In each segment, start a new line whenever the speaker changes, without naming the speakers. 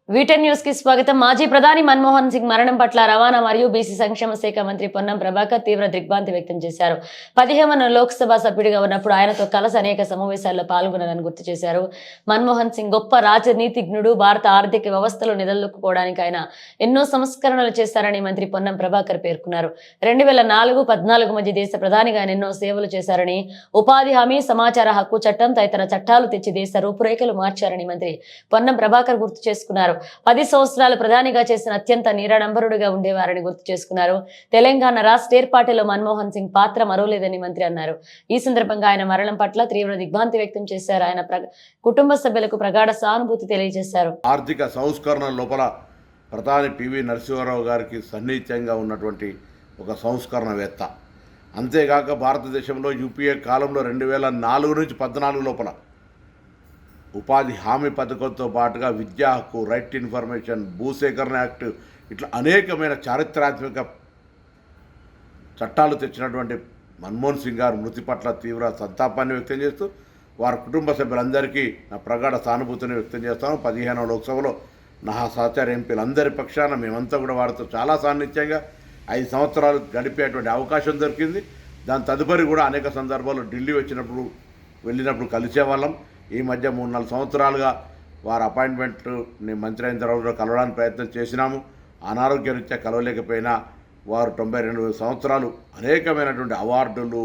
వీటెన్ news కి స్వాగతం. మాజీ ప్రధాని మన్మోహన్ సింగ్ మరణం పట్ల రవాణా మరియు బీసీ సంక్షేమ శాఖ మంత్రి పొన్నం ప్రభాకర్ తీవ్ర దిగ్భ్రాంతి వ్యక్తం చేశారు. 15వ లోక్సభ సభ్యుడిగా ఉన్నప్పుడు ఆయనతో కలిసి అనేక సమావేశాల్లో పాల్గొన్నారని గుర్తు చేశారు. మన్మోహన్ సింగ్ గొప్ప రాజనీతిజ్ఞుడు. భారత ఆర్థిక వ్యవస్థలో నిలదొక్కుకోవడానికి ఆయన ఎన్నో సంస్కరణలు చేశారని మంత్రి పొన్నం ప్రభాకర్ పేర్కొన్నారు. 2004-14 మధ్య దేశ ప్రధానిగా ఆయన ఎన్నో సేవలు చేశారని, ఉపాధి హామీ, సమాచార హక్కు చట్టం తదితర చట్టాలు తెచ్చి దేశ రూపురేఖలు మార్చారని మంత్రి పొన్నం ప్రభాకర్ గుర్తు చేసుకున్నారు. 10 సంవత్సరాలు ప్రధానిగా చేసిన అత్యంత నిరాడంబరుడుగా ఉండేవారని గుర్తు చేసుకున్నారు. తెలంగాణ రాష్ట్ర ఏర్పాటులో మన్మోహన్ సింగ్ పాత్ర మరోలేదని మంత్రి అన్నారు. ఈ సందర్భంగా ఆయన మరణం పట్ల తీవ్ర దిగ్భ్రాంతి వ్యక్తం చేశారు. ఆయన కుటుంబ సభ్యులకు ప్రగాఢ సానుభూతి తెలియజేశారు.
ఆర్థిక సంస్కరణ లోపల ప్రధాని పివి నరసింహారావు గారికి సన్నిహితంగా ఉన్నటువంటి ఒక సంస్కరణవేత్త. అంతేగాక భారతదేశంలో యూపీఏ కాలంలో 2004 నుంచి 2014 లోపల ఉపాధి హామీ పథకంతో పాటుగా విద్యా హక్కు, రైట్ టు ఇన్ఫర్మేషన్, భూసేకరణ యాక్ట్, ఇట్లా అనేకమైన చారిత్రాత్మక చట్టాలు తెచ్చినటువంటి మన్మోహన్ సింగ్ గారు మృతి పట్ల తీవ్ర సంతాపాన్ని వ్యక్తం చేస్తూ వారి కుటుంబ సభ్యులందరికీ నా ప్రగాఢ సానుభూతిని వ్యక్తం చేస్తాను. 15వ లోక్సభలో నా సహచార ఎంపీలందరి పక్షాన మేమంతా కూడా వారితో చాలా సాన్నిధ్యంగా 5 సంవత్సరాలు గడిపేటువంటి అవకాశం దొరికింది. దాని తదుపరి కూడా అనేక సందర్భాల్లో ఢిల్లీ వెళ్ళినప్పుడు కలిసేవాళ్ళం. ఈ మధ్య 3-4 సంవత్సరాలుగా వారి అపాయింట్మెంట్ని మంత్రి అయిన తర్వాత కలవడానికి ప్రయత్నం చేసినాము. అనారోగ్య రీత్యా కలవలేకపోయినా వారు 92 సంవత్సరాలు అనేకమైనటువంటి అవార్డులు,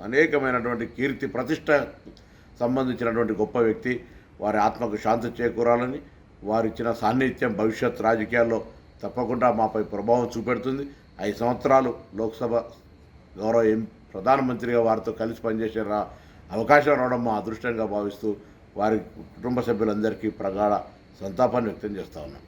అనేకమైనటువంటి కీర్తి ప్రతిష్ట సంబంధించినటువంటి గొప్ప వ్యక్తి. వారి ఆత్మకు శాంతి చేకూరాలని, వారిచ్చిన సాన్నిధ్యం భవిష్యత్ రాజకీయాల్లో తప్పకుండా మాపై ప్రభావం చూపెడుతుంది. 5 సంవత్సరాలు లోక్సభ గౌరవ ప్రధానమంత్రిగా వారితో కలిసి పనిచేసే అవకాశం రావడం మా అదృష్టంగా భావిస్తూ వారి కుటుంబ సభ్యులందరికీ ప్రగాఢ సంతాపాన్ని వ్యక్తం చేస్తా ఉన్నాను.